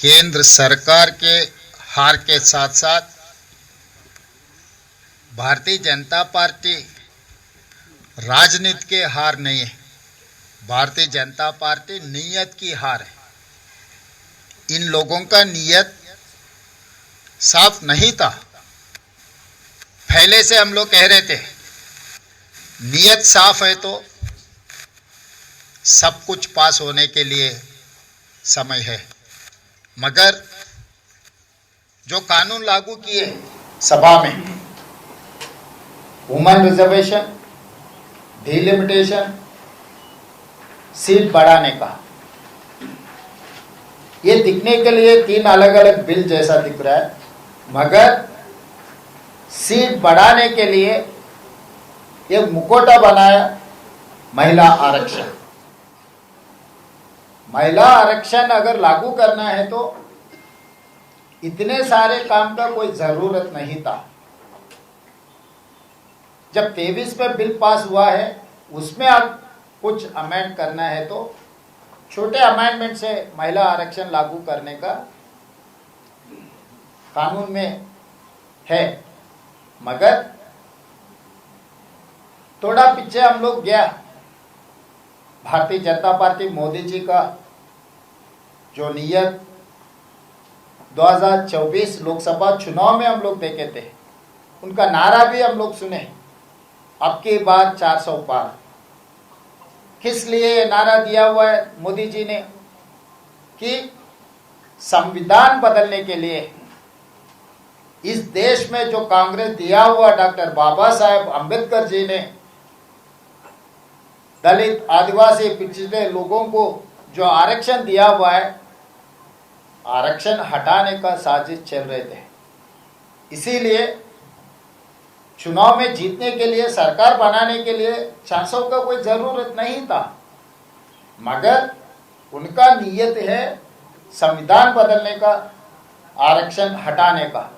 केंद्र सरकार के हार के साथ साथ भारतीय जनता पार्टी राजनीति के हार नहीं है, भारतीय जनता पार्टी नीयत की हार है। इन लोगों का नीयत साफ नहीं था। पहले से हम लोग कह रहे थे नीयत साफ है तो सब कुछ पास होने के लिए समय है, मगर जो कानून लागू किए सभा में, वुमेन रिजर्वेशन, डिलिमिटेशन, सीट बढ़ाने का, ये दिखने के लिए तीन अलग अलग बिल जैसा दिख रहा है, मगर सीट बढ़ाने के लिए एक मुखौटा बनाया महिला आरक्षण। महिला आरक्षण अगर लागू करना है तो इतने सारे काम का कोई जरूरत नहीं था। जब 23 में बिल पास हुआ है, उसमें अब कुछ अमेंड करना है तो छोटे अमेंडमेंट से महिला आरक्षण लागू करने का कानून में है, मगर थोड़ा पीछे हम लोग गया। भारतीय जनता पार्टी मोदी जी का जो नियत 2024 लोकसभा चुनाव में हम लोग देखे थे, उनका नारा भी हम लोग सुने, अब की बार 400 पार। किस लिए ये नारा दिया हुआ है मोदी जी ने? कि संविधान बदलने के लिए इस देश में जो कांग्रेस दिया हुआ डॉक्टर बाबा साहेब अंबेडकर जी ने दलित, आदिवासी, पिछड़े लोगों को जो आरक्षण दिया हुआ है, आरक्षण हटाने का साजिश चल रहे थे। इसीलिए चुनाव में जीतने के लिए, सरकार बनाने के लिए 400 का कोई जरूरत नहीं था, मगर उनका नियत है संविधान बदलने का, आरक्षण हटाने का।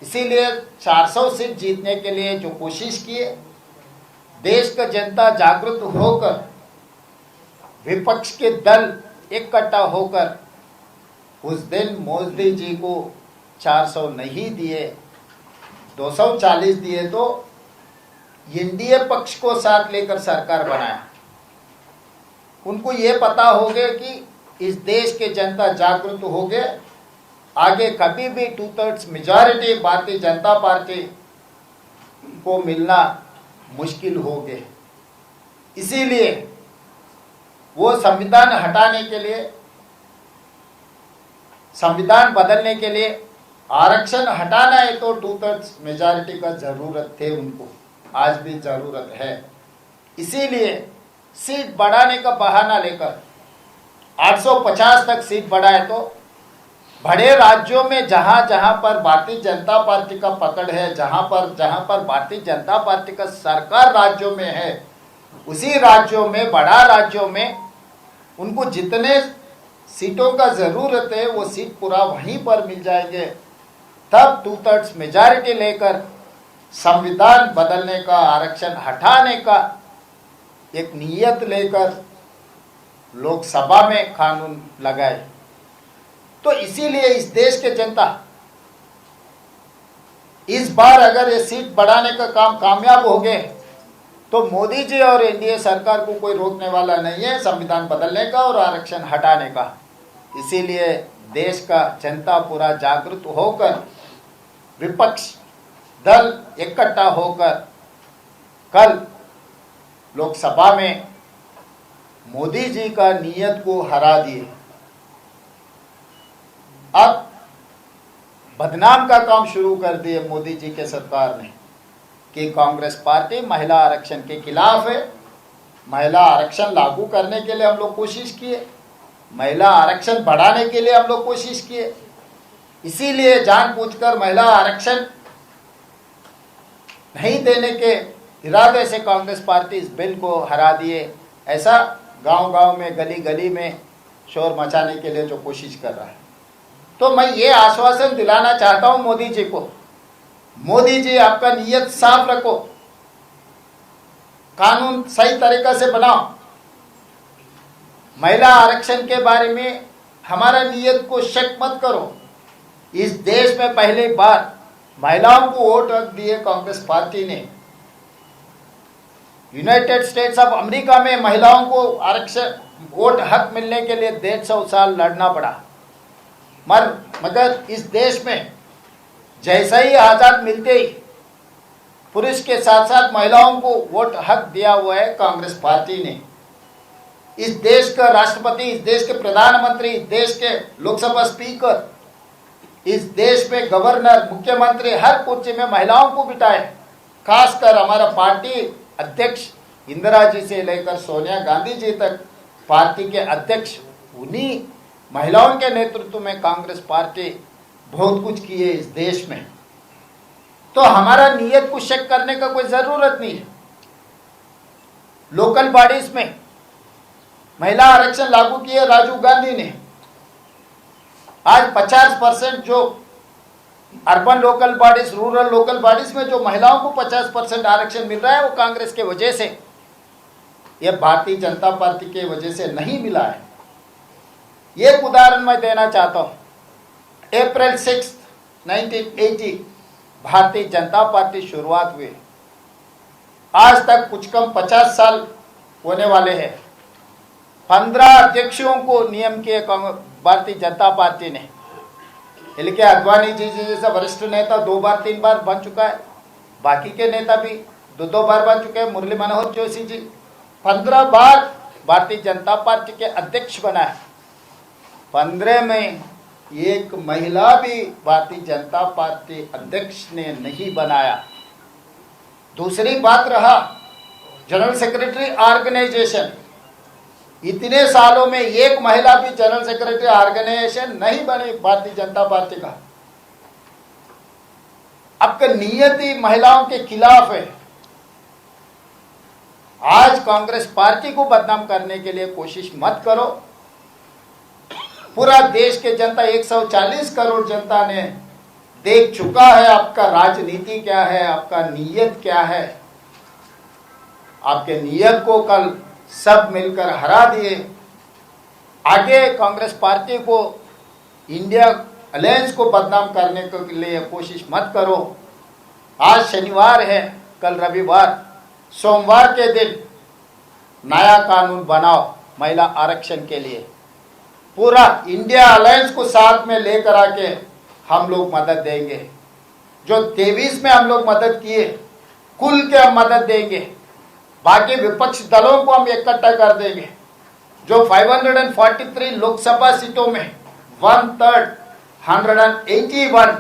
इसीलिए 400 सीट जीतने के लिए जो कोशिश किए, देश का जनता जागृत होकर, विपक्ष के दल इकट्ठा होकर उस दिन मोदी जी को 400 नहीं दिए, 240 दिए, तो एनडीए पक्ष को साथ लेकर सरकार बनाया। उनको ये पता हो गया कि इस देश के जनता जागृत हो गए, आगे कभी भी 2/3 मेजॉरिटी भारतीय जनता पार्टी को मिलना मुश्किल हो गए। इसीलिए वो संविधान हटाने के लिए, संविधान बदलने के लिए, आरक्षण हटाना है तो 2/3 मेजॉरिटी का जरूरत थे उनको, आज भी जरूरत है। इसीलिए सीट बढ़ाने का बहाना लेकर 850 तक सीट बढ़ाए तो बड़े राज्यों में जहां जहां पर भारतीय जनता पार्टी का पकड़ है, जहां पर भारतीय जनता पार्टी का सरकार राज्यों में है, उसी राज्यों में, बड़ा राज्यों में उनको जितने सीटों का जरूरत है वो सीट पूरा वहीं पर मिल जाएंगे। तब 2/3 मेजॉरिटी लेकर संविधान बदलने का, आरक्षण हटाने का एक नियत लेकर लोकसभा में कानून लगाए। तो इसीलिए इस देश के जनता इस बार अगर ये सीट बढ़ाने का काम कामयाब हो गए तो मोदी जी और एनडीए सरकार को कोई रोकने वाला नहीं है संविधान बदलने का और आरक्षण हटाने का। इसीलिए देश का जनता पूरा जागृत होकर, विपक्ष दल इकट्ठा होकर कल लोकसभा में मोदी जी का नियत को हरा दिए। अब बदनाम का काम शुरू कर दिए मोदी जी के सरकार ने कि कांग्रेस पार्टी महिला आरक्षण के खिलाफ है। महिला आरक्षण लागू करने के लिए हम लोग कोशिश किए, महिला आरक्षण बढ़ाने के लिए हम लोग कोशिश किए, इसीलिए जानबूझकर महिला आरक्षण नहीं देने के इरादे से कांग्रेस पार्टी इस बिल को हरा दिए। ऐसा गांव-गांव में, गली-गली में शोर मचाने के लिए जो कोशिश कर रहा है। तो मैं ये आश्वासन दिलाना चाहता हूं मोदी जी को, मोदी जी आपका नियत साफ रखो, कानून सही तरीका से बनाओ। महिला आरक्षण के बारे में हमारा नियत को शक मत करो। इस देश में पहली बार महिलाओं को वोट हक दिए कांग्रेस पार्टी ने। यूनाइटेड स्टेट्स ऑफ अमेरिका में महिलाओं को आरक्षण वोट हक मिलने के लिए 150 साल लड़ना पड़ा, मगर इस देश में जैसा ही आजाद मिलते ही पुरुष के साथ साथ महिलाओं को वोट हक दिया हुआ है कांग्रेस पार्टी ने। इस देश का राष्ट्रपति, इस देश के प्रधानमंत्री, इस देश के लोकसभा स्पीकर, इस देश में गवर्नर, मुख्यमंत्री, हर कुर्सी में महिलाओं को बिठाए। खासकर हमारा पार्टी अध्यक्ष इंदिरा जी से लेकर सोनिया गांधी जी तक पार्टी के अध्यक्ष, उन्हीं महिलाओं के नेतृत्व में कांग्रेस पार्टी बहुत कुछ की है इस देश में। तो हमारा नियत को शक करने का कोई जरूरत नहीं है। लोकल बॉडीज में महिला आरक्षण लागू किए राजीव गांधी ने। आज 50% जो urban local bodies, rural local bodies में जो महिलाओं को 50% आरक्षण मिल रहा है वो कांग्रेस के वजह से, ये भारतीय जनता पार्टी के वजह से नहीं मिला है। एक उदाहरण मैं देना चाहता हूं। अप्रैल 6, 1980 भारतीय जनता पार्टी शुरुआत हुई। आज तक कुछ कम 50 साल होने वाले हैं। 15 अध्यक्षों को नियम किए भारतीय जनता पार्टी ने। एल.के. आडवाणी जी जैसा वरिष्ठ नेता 2 बार 3 बार बन चुका है। बाकी के नेता भी 2 बार बन चुके हैं। मुरली मनोहर जोशी जी 15 बार भारतीय जनता पार्टी के अध्यक्ष बना है। 15 में एक महिला भी भारतीय जनता पार्टी अध्यक्ष ने नहीं बनाया। दूसरी बात रहा जनरल सेक्रेटरी ऑर्गेनाइजेशन। इतने सालों में एक महिला भी जनरल सेक्रेटरी ऑर्गेनाइजेशन नहीं बनी भारतीय जनता पार्टी का। आपका नियत ही महिलाओं के खिलाफ है। आज कांग्रेस पार्टी को बदनाम करने के लिए कोशिश मत करो। पूरा देश के जनता 140 करोड़ जनता ने देख चुका है आपका राजनीति क्या है, आपका नियत क्या है। आपके नियत को कल सब मिलकर हरा दिए। आगे कांग्रेस पार्टी को, इंडिया अलायंस को बदनाम करने के लिए कोशिश मत करो। आज शनिवार है, कल रविवार, सोमवार के दिन नया कानून बनाओ महिला आरक्षण के लिए। पूरा इंडिया अलायंस को साथ में लेकर आके हम लोग मदद देंगे। जो 23 में हम लोग मदद किए, कुल के हम मदद देंगे। बाकी विपक्ष दलों को हम इकट्ठा कर देंगे। जो 543 लोकसभा सीटों में 1/3 181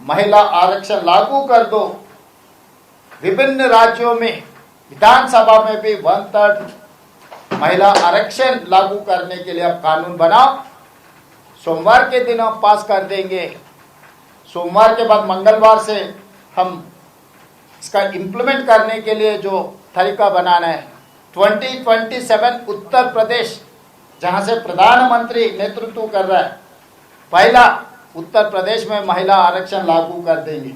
महिला आरक्षण लागू कर दो। विभिन्न राज्यों में विधानसभा में भी 1/3 महिला आरक्षण लागू करने के लिए अब कानून बनाओ। सोमवार के दिन हम पास कर देंगे। सोमवार के बाद मंगलवार से हम इसका इम्प्लीमेंट करने के लिए जो तरीका बनाना है, 2027 उत्तर प्रदेश, जहां से प्रधानमंत्री नेतृत्व कर रहा है, पहला उत्तर प्रदेश में महिला आरक्षण लागू कर देंगे।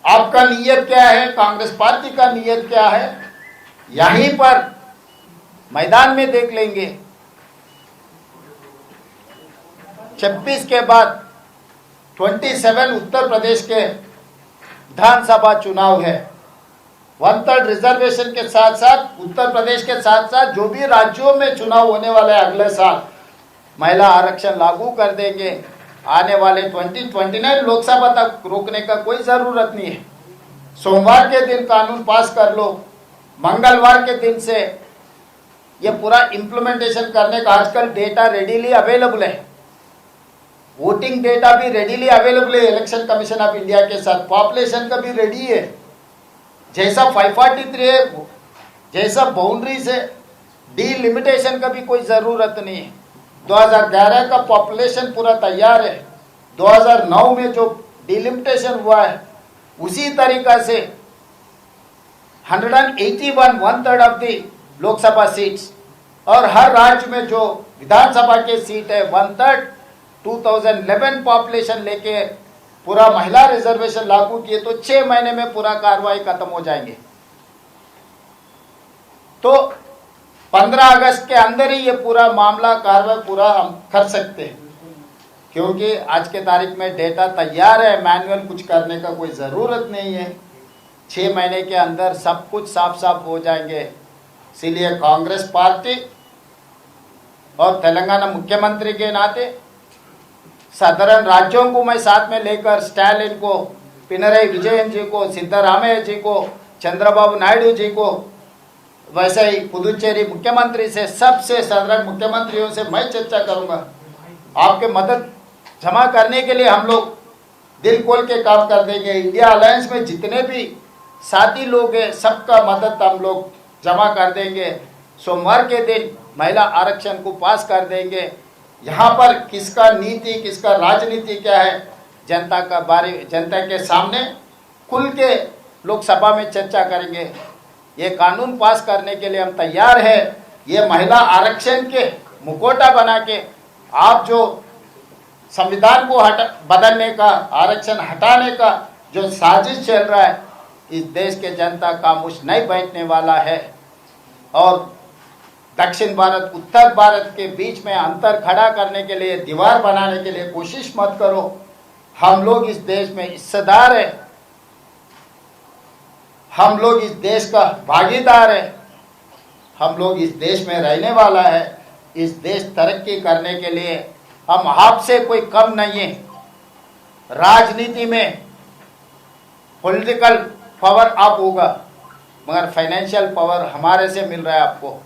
आपका नियत क्या है, कांग्रेस पार्टी का नियत क्या है, यहीं पर मैदान में देख लेंगे। 26 के बाद 27 उत्तर प्रदेश के विधानसभा चुनाव है। 1/3 रिजर्वेशन के साथ साथ उत्तर प्रदेश के साथ साथ जो भी राज्यों में चुनाव होने वाले अगले साल महिला आरक्षण लागू कर देंगे। आने वाले 2029 लोकसभा तक रोकने का कोई जरूरत नहीं है। सोमवार के दिन कानून पास कर लो, मंगलवार के दिन से ये पूरा इम्प्लीमेंटेशन करने का आजकल डेटा रेडीली अवेलेबल है। वोटिंग डेटा भी रेडीली अवेलेबल है इलेक्शन कमीशन ऑफ इंडिया के साथ। पॉपुलेशन का भी रेडी है। जैसा 543 है, जैसा बाउंड्रीज है, डिलिमिटेशन का भी कोई जरूरत नहीं है। 2011 का पॉपुलेशन पूरा तैयार है। 2009 में जो डिलिमिटेशन हुआ है उसी तरीका से 181 1/3 ऑफ दी लोकसभा सीट्स, और हर राज्य में जो विधानसभा के सीट है 1/3 2011 पॉपुलेशन लेके पूरा महिला रिजर्वेशन लागू किए तो 6 महीने में पूरा कार्रवाई खत्म हो जाएंगे। तो 15 अगस्त के अंदर ही ये पूरा मामला कार्रवाई पूरा हम कर सकते हैं, क्योंकि आज के तारीख में डेटा तैयार है, मैनुअल कुछ करने का कोई ज़रूरत नहीं है। 6 महीने के अंदर सब कुछ साफ साफ हो जाएंगे। इसीलिए कांग्रेस पार्टी और तेलंगाना मुख्यमंत्री के नाते साधारण राज्यों को मैं साथ में लेकर स्टालिन को, पिनरई विजयन जी को, सिद्धरामैया जी को, चंद्रबाबू नायडू जी को, वैसे ही पुदुचेरी मुख्यमंत्री से, सबसे साधारण मुख्यमंत्रियों से मैं चर्चा करूंगा। आपके मदद जमा करने के लिए हम लोग दिल खोल के काम कर देंगे। इंडिया अलायंस में जितने भी साथी लोग हैं सबका मदद हम लोग जमा कर देंगे। सोमवार के दिन महिला आरक्षण को पास कर देंगे। यहाँ पर किसका नीति, किसका राजनीति क्या है, जनता के सामने खुल के लोकसभा में चर्चा करेंगे। ये कानून पास करने के लिए हम तैयार है। ये महिला आरक्षण के मुखौटा बना के आप जो संविधान को बदलने का, आरक्षण हटाने का जो साजिश चल रहा है, इस देश के जनता खामोश नहीं बैठने वाला है। और दक्षिण भारत उत्तर भारत के बीच में अंतर खड़ा करने के लिए, दीवार बनाने के लिए कोशिश मत करो। हम लोग इस देश में हिस्सेदार है, हम लोग इस देश का भागीदार है, हम लोग इस देश में रहने वाला है। इस देश तरक्की करने के लिए हम आपसे कोई कम नहीं है। राजनीति में पॉलिटिकल पावर आप होगा, मगर फाइनेंशियल पावर हमारे से मिल रहा है आपको।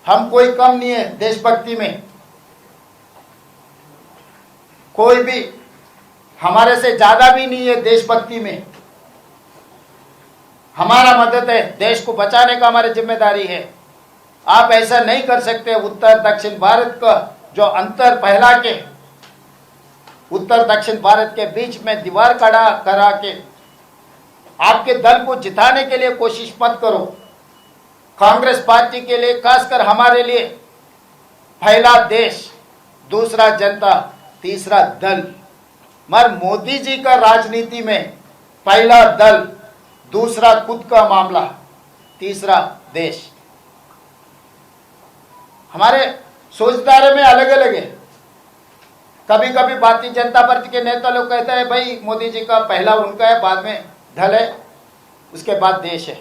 हम कोई कम नहीं है देशभक्ति में, कोई भी हमारे से ज्यादा भी नहीं है देशभक्ति में। हमारा मदद है, देश को बचाने का हमारी जिम्मेदारी है। आप ऐसा नहीं कर सकते। उत्तर दक्षिण भारत का जो अंतर फैला के, उत्तर दक्षिण भारत के बीच में दीवार खड़ा करा के आपके दल को जिताने के लिए कोशिश मत करो। कांग्रेस पार्टी के लिए, खासकर हमारे लिए, पहला देश, दूसरा जनता, तीसरा दल। मगर मोदी जी का राजनीति में पहला दल, दूसरा खुद का मामला, तीसरा देश। हमारे सोचधारे में अलग अलग है। कभी कभी भारतीय जनता पार्टी के नेता लोग कहते हैं भाई मोदी जी का पहला उनका है, बाद में दल है, उसके बाद देश है।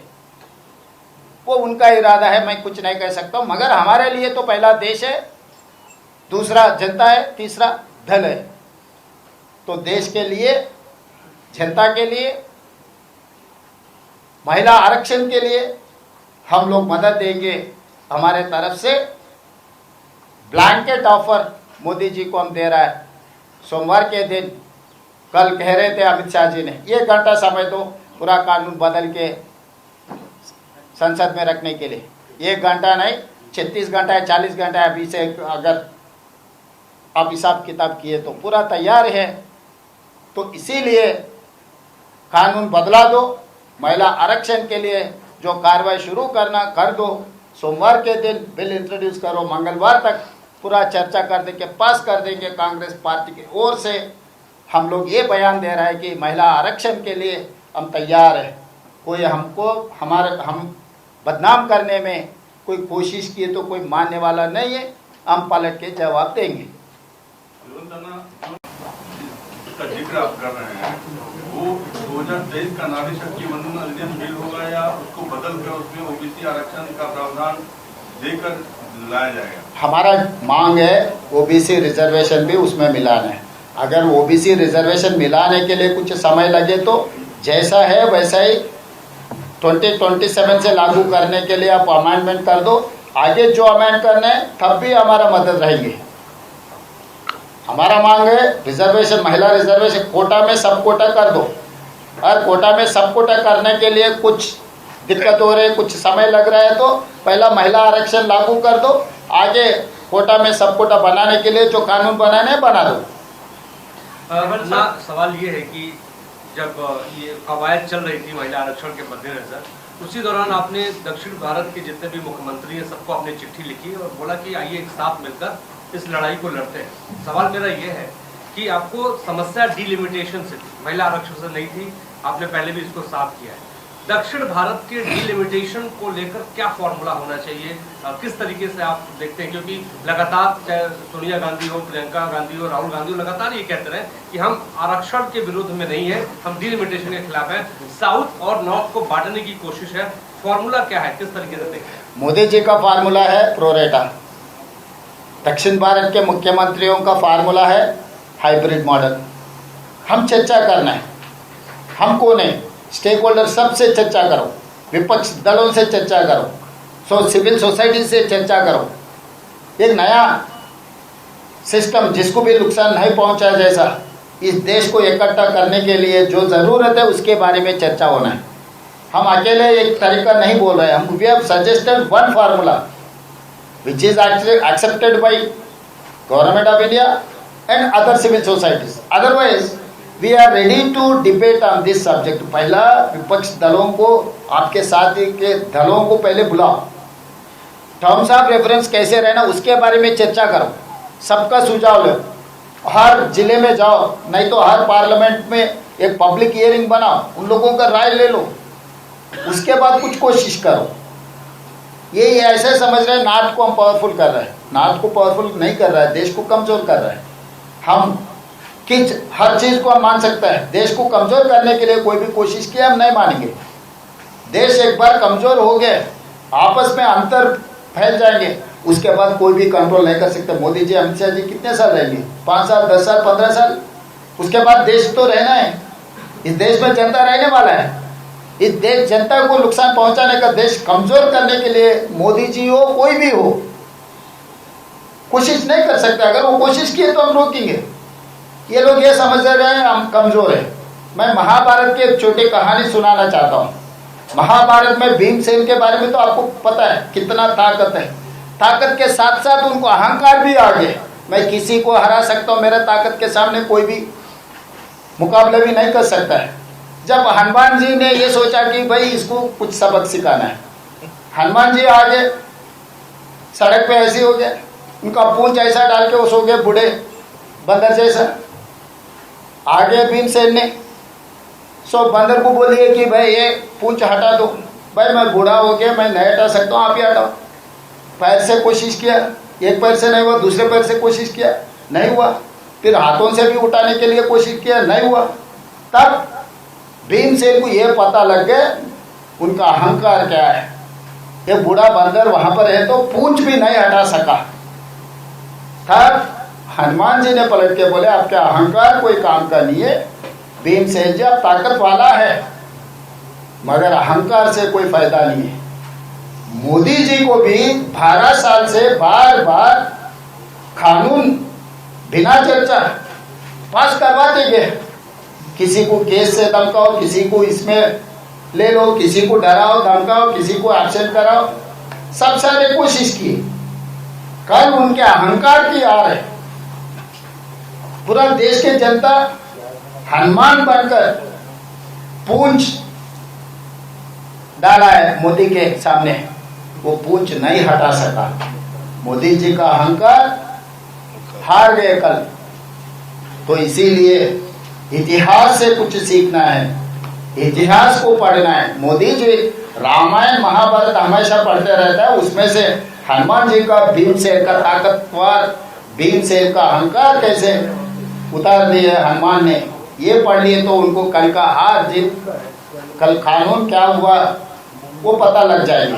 वो उनका इरादा है, मैं कुछ नहीं कह सकता हूं। मगर हमारे लिए तो पहला देश है, दूसरा जनता है, तीसरा दल है। तो देश के लिए, जनता के लिए, महिला आरक्षण के लिए हम लोग मदद देंगे। हमारे तरफ से ब्लैंकेट ऑफर मोदी जी को हम दे रहा है। सोमवार के दिन, कल कह रहे थे अमित शाह जी ने, 1 घंटा समय दो पूरा कानून बदल के संसद में रखने के लिए। 1 घंटा नहीं, 36 घंटा है, 40 घंटा है। अभी से अगर आप हिसाब किताब किए तो पूरा तैयार है। तो इसीलिए कानून बदला दो, महिला आरक्षण के लिए जो कार्रवाई शुरू करना कर दो। सोमवार के दिन बिल इंट्रोड्यूस करो, मंगलवार तक पूरा चर्चा कर देंगे, पास कर देंगे। कांग्रेस पार्टी की ओर से हम लोग ये बयान दे रहा है कि महिला आरक्षण के लिए हम तैयार है। कोई हम बदनाम करने में कोई कोशिश की तो कोई मानने वाला नहीं है। हम पलट के जवाब देंगे। का जिक्र आप कर रहे हैं, वो 2023 का नारी शक्ति वंदन अधिनियम बिल होगा या उसको बदल कर उसमें ओबीसी आरक्षण का प्रावधान देकर लाया जाएगा? हमारा मांग है ओबीसी रिजर्वेशन भी उसमें मिलाना है। अगर ओबीसी रिजर्वेशन मिलाने के लिए कुछ समय लगे तो जैसा है वैसा ही 2027 से लागू करने के लिए आप अमेंडमेंट कर दो। आगे जो अमेंड करना है तब भी हमारा मदद रहेंगे। हमारा मांग है रिजर्वेशन, महिला रिजर्वेशन, कोटा में सब कोटा कर दो। और कोटा में सब कोटा करने के लिए कुछ दिक्कत हो रही है, कुछ समय लग रहा है, तो पहला महिला आरक्षण लागू कर दो। आगे कोटा में सब कोटा बनाने के लिए जो कानून बनाने है बना दो। सवाल ये है कि जब ये कवायद चल रही थी महिला आरक्षण के मद्देनजर, उसी दौरान आपने दक्षिण भारत के जितने भी मुख्यमंत्री हैं सबको आपने चिट्ठी लिखी और बोला कि आइए एक साथ मिलकर इस लड़ाई को लड़ते हैं। सवाल मेरा ये है कि आपको समस्या डिलिमिटेशन से थी, महिला आरक्षण से नहीं थी। आपने पहले भी इसको साफ किया है। दक्षिण भारत के डिलिमिटेशन को लेकर क्या फॉर्मूला होना चाहिए, किस तरीके से आप देखते हैं? क्योंकि लगातार चाहे सोनिया गांधी हो, प्रियंका गांधी हो, राहुल गांधी हो, लगातार ये कहते रहे कि हम आरक्षण के विरोध में नहीं है, हम डिलिमिटेशन के खिलाफ हैं। साउथ और नॉर्थ को बांटने की कोशिश है, फॉर्मूला क्या है, किस तरीके से देखते हैं? मोदी जी का फार्मूला है प्रोरेटा, दक्षिण भारत के मुख्यमंत्रियों का फार्मूला है हाइब्रिड मॉडल। हम चर्चा करना है, हम कौन है, स्टेक होल्डर सबसे चर्चा करो, विपक्ष दलों से चर्चा करो, सिविल सोसाइटी से चर्चा करो, एक नया सिस्टम जिसको भी नुकसान नहीं पहुंचा जैसा इस देश को इकट्ठा करने के लिए जो ज़रूरत है उसके बारे में चर्चा होना है। हम अकेले एक तरीका नहीं बोल रहे हैं, हम we have suggested one formula which is actually accepted by government of India and other civil societies. Otherwise, we are ready to debate on this subject. पहला विपक्ष दलों को, आपके साथ के दलों को पहले बुलाओ, टर्म्स ऑफ रेफरेंस कैसे रहना उसके बारे में चर्चा करो, सबका सुझाव लो, हर जिले में जाओ, नहीं तो हर पार्लियामेंट में एक पब्लिक हियरिंग बनाओ, उन लोगों का राय ले लो, उसके बाद कुछ कोशिश करो। ये ऐसे समझ रहे हैं नॉर्थ को हम पावरफुल कर रहे हैं, नॉर्थ को पावरफुल नहीं कर रहा है, देश को कमज़ोर कर रहा है। हम किस हर चीज़ को हम मान सकते हैं, देश को कमज़ोर करने के लिए कोई भी कोशिश की हम नहीं मानेंगे। देश एक बार कमज़ोर हो गए, आपस में अंतर फैल जाएंगे, उसके बाद कोई भी कंट्रोल नहीं कर सकते। मोदी जी, अमित शाह जी कितने साल रहेंगे, 5 साल, 10 साल, 15 साल, उसके बाद देश तो रहना है, इस देश में जनता रहने वाला है। इस देश जनता को नुकसान पहुंचाने का, देश कमजोर करने के लिए मोदी जी हो कोई भी हो कोशिश नहीं कर सकता। अगर वो कोशिश किए तो हम रोकेंगे। ये लोग ये समझ रहे हैं हम कमजोर हैं। मैं महाभारत की एक छोटी कहानी सुनाना चाहता हूँ। महाभारत में भीमसेन के बारे में तो आपको पता है कितना ताकत है, ताकत के साथ साथ उनको अहंकार भी आ गए, मैं किसी को हरा सकता हूँ, मेरा ताकत के सामने कोई भी मुकाबला भी नहीं कर सकता है। जब हनुमान जी ने ये सोचा कि भाई इसको कुछ सबक सिखाना है, हनुमान जी आगे सड़क पे ऐसे हो गए, उनका पूंछ ऐसा डाल के वो सो गए बूढ़े बंदर जैसा। आगे भीमसेन ने सो बंदर को बोलिए कि भाई ये पूंछ हटा दो, भाई मैं बूढ़ा हो गया, मैं नहीं हटा सकता हूँ, आप ही हटाओ। पैर से कोशिश किया, एक पैर से नहीं हुआ, दूसरे पैर से कोशिश किया, नहीं हुआ, फिर हाथों से भी उठाने के लिए कोशिश किया, नहीं हुआ। तब भीमसेन को यह पता लग गया उनका अहंकार क्या है। ये बूढ़ा बंदर वहां पर है तो पूंछ भी नहीं हटा सका। तब हनुमान जी ने पलट के बोले आपका अहंकार कोई काम का नहीं है, भीमसेन जी आप ताकत वाला है मगर अहंकार से कोई फायदा नहीं है। मोदी जी को भी 12 साल से बार बार कानून बिना चर्चा पास करवाते गए, किसी को केस से धमकाओ, किसी को इसमें ले लो, किसी को डराओ धमकाओ, किसी को एब्सेंट कराओ, सब सारे कोशिश की। कल उनके अहंकार की आ रहे, पूरा देश के जनता हनुमान बनकर पूंछ डाला है मोदी के सामने, वो पूंछ नहीं हटा सका। मोदी जी का अहंकार हार गए कल। तो इसीलिए इतिहास से कुछ सीखना है, इतिहास को पढ़ना है। मोदी जी रामायण महाभारत हमेशा पढ़ते रहता है, उसमें से हनुमान जी का भीमसेन का ताकतवर, भीमसेन का अहंकार कैसे उतार दिए हनुमान ने, ये पढ़ लिए तो उनको कल का हार जीत, कल कानून क्या हुआ वो पता लग जाएगा।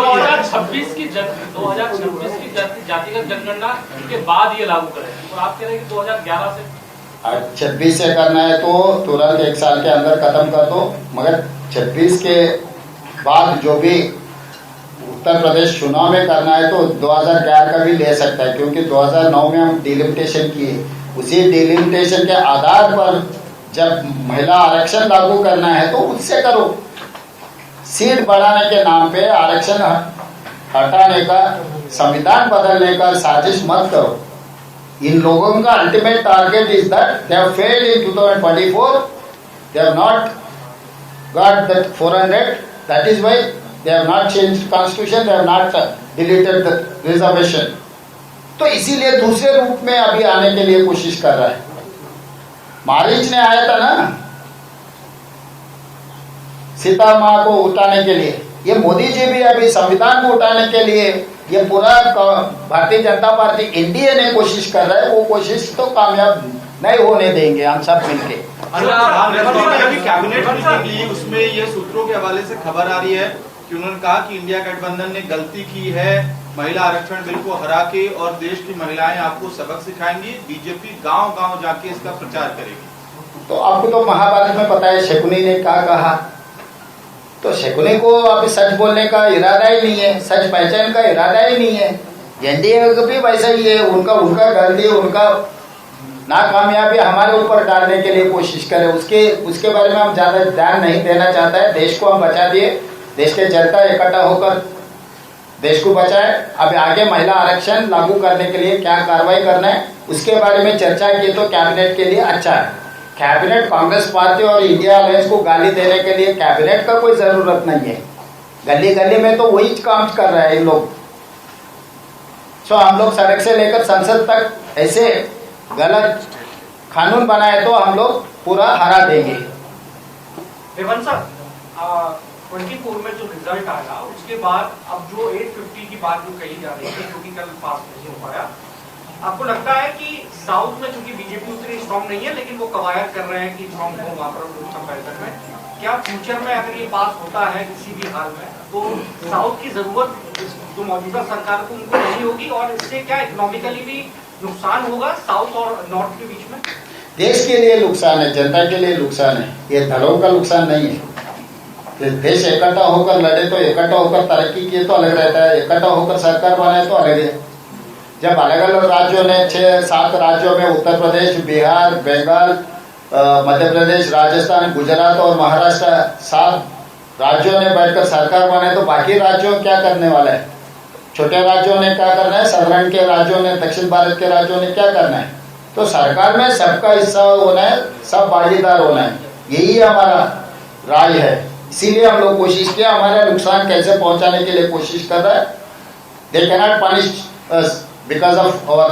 2026 की जातिगत जनगणना के बाद ये लागू करें, तो आप कह रहे हैं कि 2011 से 26 से करना है तो तुरंत 1 साल के अंदर खत्म कर दो, मगर 26 के बाद जो भी उत्तर प्रदेश चुनाव में करना है तो 2011 का भी ले सकता है, क्योंकि 2009 में हम डिलिमिटेशन किए, उसी डिलिमिटेशन के आधार पर जब महिला आरक्षण लागू करना है तो उससे करो। सीट बढ़ाने के नाम पे आरक्षण हटाने का, संविधान बदलने का साजिश मत करो। इन लोगों का ultimate target is that they have failed in 2024, they have not got that 400, that is why they have not changed constitution, they have not deleted the reservation। तो इसीलिए दूसरे रूप में अभी आने के लिए कोशिश कर रहा है। मारीच ने आया था ना, सीता माँ को उठाने के लिए, ये मोदी जी भी अभी संविधान को उठाने के लिए ये पूरा भारतीय जनता पार्टी एनडीए ने कोशिश कर रहा है, वो कोशिश तो कामयाब नहीं होने देंगे हम सब मिलके। अभी कैबिनेट मीटिंग ली, उसमें ये सूत्रों के हवाले से खबर आ रही है कि उन्होंने कहा कि इंडिया गठबंधन ने गलती की है, महिला आरक्षण बिल को हरा के, और देश की महिलाएं आपको सबक सिखाएंगी, बीजेपी गांव-गांव जाके इसका प्रचार करेगी। तो आपको तो महाभारत में पता है शकुनी ने क्या कहा, तो शकुनी को अभी सच बोलने का इरादा ही नहीं है, सच पहचान का इरादा ही नहीं है। एनडीए का भी वैसा ही है, उनका गलती, उनका नाकामयाबी हमारे ऊपर डालने के लिए कोशिश करे, उसके बारे में हम ज्यादा ध्यान नहीं देना चाहता है। देश को हम बचा दिए, देश के जनता इकट्ठा होकर देश को बचाए। अब आगे महिला आरक्षण लागू करने के लिए क्या कार्रवाई करना है उसके बारे में चर्चा की तो कैबिनेट के लिए अच्छा है। कैबिनेट कांग्रेस पार्टी और इंडिया अलायंस को गाली देने के लिए कैबिनेट का कोई जरूरत नहीं है, गली गली में तो वही काम कर रहे हैं इन लोग। सो हम लोग सड़क से लेकर संसद तक ऐसे गलत कानून बनाए तो हम लोग पूरा हरा देंगे। रेवंत सर, 24 में जो रिजल्ट आया उसके बाद अब जो 850 की बात जो कही जा रही है, जो कि कल पास नहीं हो पाया, आपको लगता है कि साउथ में चूंकि बीजेपी उतनी स्ट्रॉन्ग नहीं है लेकिन वो कवायद कर रहे हैं कि स्ट्रॉन्ग हो वहां पर उस कंपैरिजन में, क्या फ्यूचर में अगर ये पास होता है किसी भी हाल में तो साउथ की जरूरत जो मौजूदा सरकार को उनको नहीं होगी, और इससे क्या इकोनॉमिकली भी नुकसान होगा साउथ और नॉर्थ के बीच में? देश के लिए नुकसान है, जनता के लिए नुकसान है, ये दलों का नुकसान नहीं है। देश इकट्ठा होकर लड़े तो इकट्ठा होकर तरक्की किए तो अलग रहता है, इकट्ठा होकर सरकार बनाए तो अलग है। जब अलग अलग राज्यों ने 6-7 राज्यों में उत्तर प्रदेश, बिहार, बंगाल, मध्य प्रदेश, राजस्थान, गुजरात और महाराष्ट्र 7 राज्यों ने बैठकर सरकार बनाए तो बाकी राज्यों क्या करने वाला है? छोटे राज्यों ने क्या करना है, सदरण के राज्यों ने, दक्षिण भारत के राज्यों ने क्या करना है? तो सरकार में सबका हिस्सा होना है, सब भागीदार होना है, यही हमारा राय है। इसीलिए हम लोग कोशिश किया, हमारा नुकसान कैसे पहुंचाने के लिए कोशिश कर रहा है। They cannot punish us because of our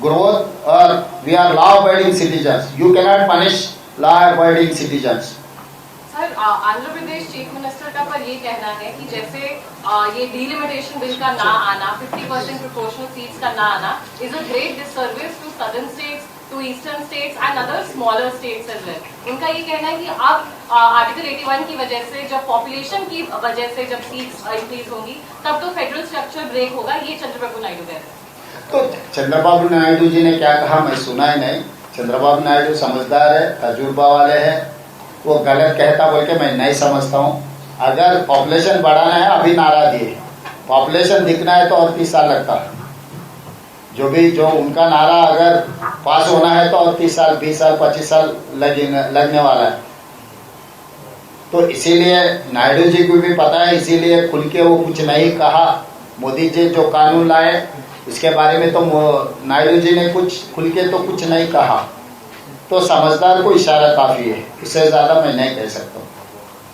growth और we are law abiding citizens, you cannot punish law abiding citizens. Sir, Andhra Pradesh chief minister का पर ये कहना है कि जैसे ये डिलिमिटेशन बिल का ना आना, 50% प्रोपोर्शनल सीट्स का ना आना is a great disservice to southern states, to eastern states and other smaller states as well. उनका ये कहना है कि अब आर्टिकल 81 की वजह से, जब पॉपुलेशन की वजह से जब सीट्स इंक्रीज होंगी तब तो फेडरल स्ट्रक्चर ब्रेक होगा, ये चंद्रबाबू नायडू कह रहे हैं। तो चंद्रबाबू नायडू जी ने क्या कहा मैं सुना ही नहीं। चंद्रबाबू नायडू समझदार है, तजुर्बा वाले हैं, वो गलत कहता बोल के मैं नहीं समझता हूँ। अगर पॉपुलेशन बढ़ाना है अभी नारा दिए, पॉपुलेशन दिखना है तो और 30 साल लगता। जो उनका नारा अगर पास होना है तो और 30 साल, 20 साल, 25 साल लगने वाला है। तो इसीलिए नायडू जी को भी पता है, इसीलिए खुल के वो कुछ नहीं कहा। मोदी जी जो कानून लाए इसके बारे में तो नायडू जी ने कुछ खुल के तो कुछ नहीं कहा। तो समझदार को इशारा काफी है, इससे ज्यादा मैं नहीं कह सकता।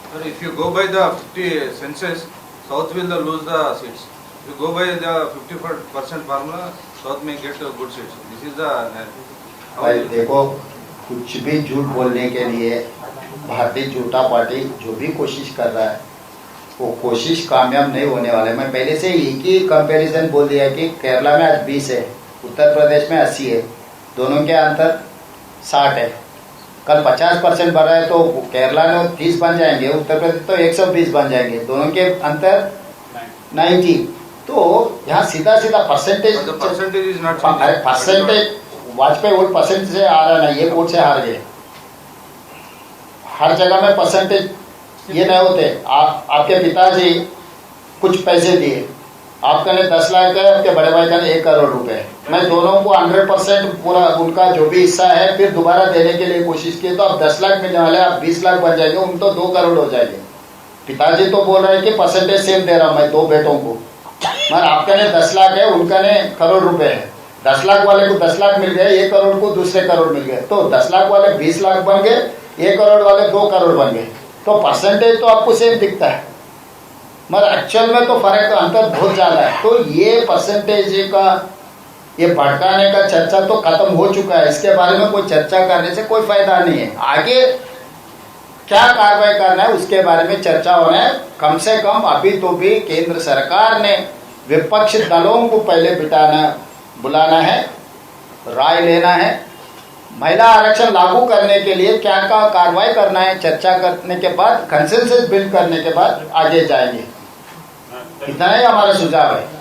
Sir, if you go by the 50 census, South will lose the seats. If you go by the 50% formula, South may get good seats. This is the. भाई देखो, कुछ भी झूठ बोलने के लिए भारतीय जनता पार्टी जो भी कोशिश कर रहा है वो कोशिश कामयाब नहीं होने वाले। मैं पहले से एक ही कंपैरिजन बोल दिया कि केरला में आज 20 है, उत्तर प्रदेश में 80 है, दोनों के अंतर 60 है। कल 50% बढ़ा है तो केरला में 30 बन जाएंगे, उत्तर प्रदेश तो 120 बन जाएंगे, दोनों के अंतर 90। तो यहाँ सीधा परसेंटेज वाजपेयी वोट परसेंटेज से आ रहा है, ये वोट से हार गए। हर जगह में परसेंटेज ये नहीं होते। आपके पिताजी कुछ पैसे दिए, आपका ने 10 लाख है, आपके बड़े भाई का ने 1 करोड़ रुपए। मैं दोनों को 100% पूरा उनका जो भी हिस्सा है फिर दोबारा देने के लिए कोशिश की तो अब 10 लाख मिलने वाले, आप 20 लाख बन जाएंगे, उन तो 2 करोड़ हो जाएंगे। पिताजी तो बोल रहे हैं कि परसेंटेज सेम दे रहा हूँ मैं 2 बेटों को, मगर आपका ने 10 लाख है, उनका ने करोड़ रुपए है। 10 लाख वाले को 10 लाख मिल गए, 1 करोड़ को दूसरे करोड़ मिल गए, तो 10 लाख वाले 20 लाख बन गए, 1 करोड़ वाले 2 करोड़ बन गए। तो परसेंटेज तो आपको सेम दिखता है, मगर एक्चुअल में तो फर्क अंतर बहुत ज्यादा है। तो ये परसेंटेज का ये भड़काने का चर्चा तो खत्म हो चुका है, इसके बारे में कोई चर्चा करने से कोई फायदा नहीं है। आगे क्या कार्रवाई करना है उसके बारे में चर्चा होना है। कम से कम अभी तो भी केंद्र सरकार ने विपक्षी दलों को पहले बुलाना है, राय लेना है। महिला आरक्षण लागू करने के लिए क्या क्या कार्रवाई करना है चर्चा करने के बाद, कंसेंसस बिल्ड करने के बाद आगे जाएंगे। इतना ही हमारा सुझाव है।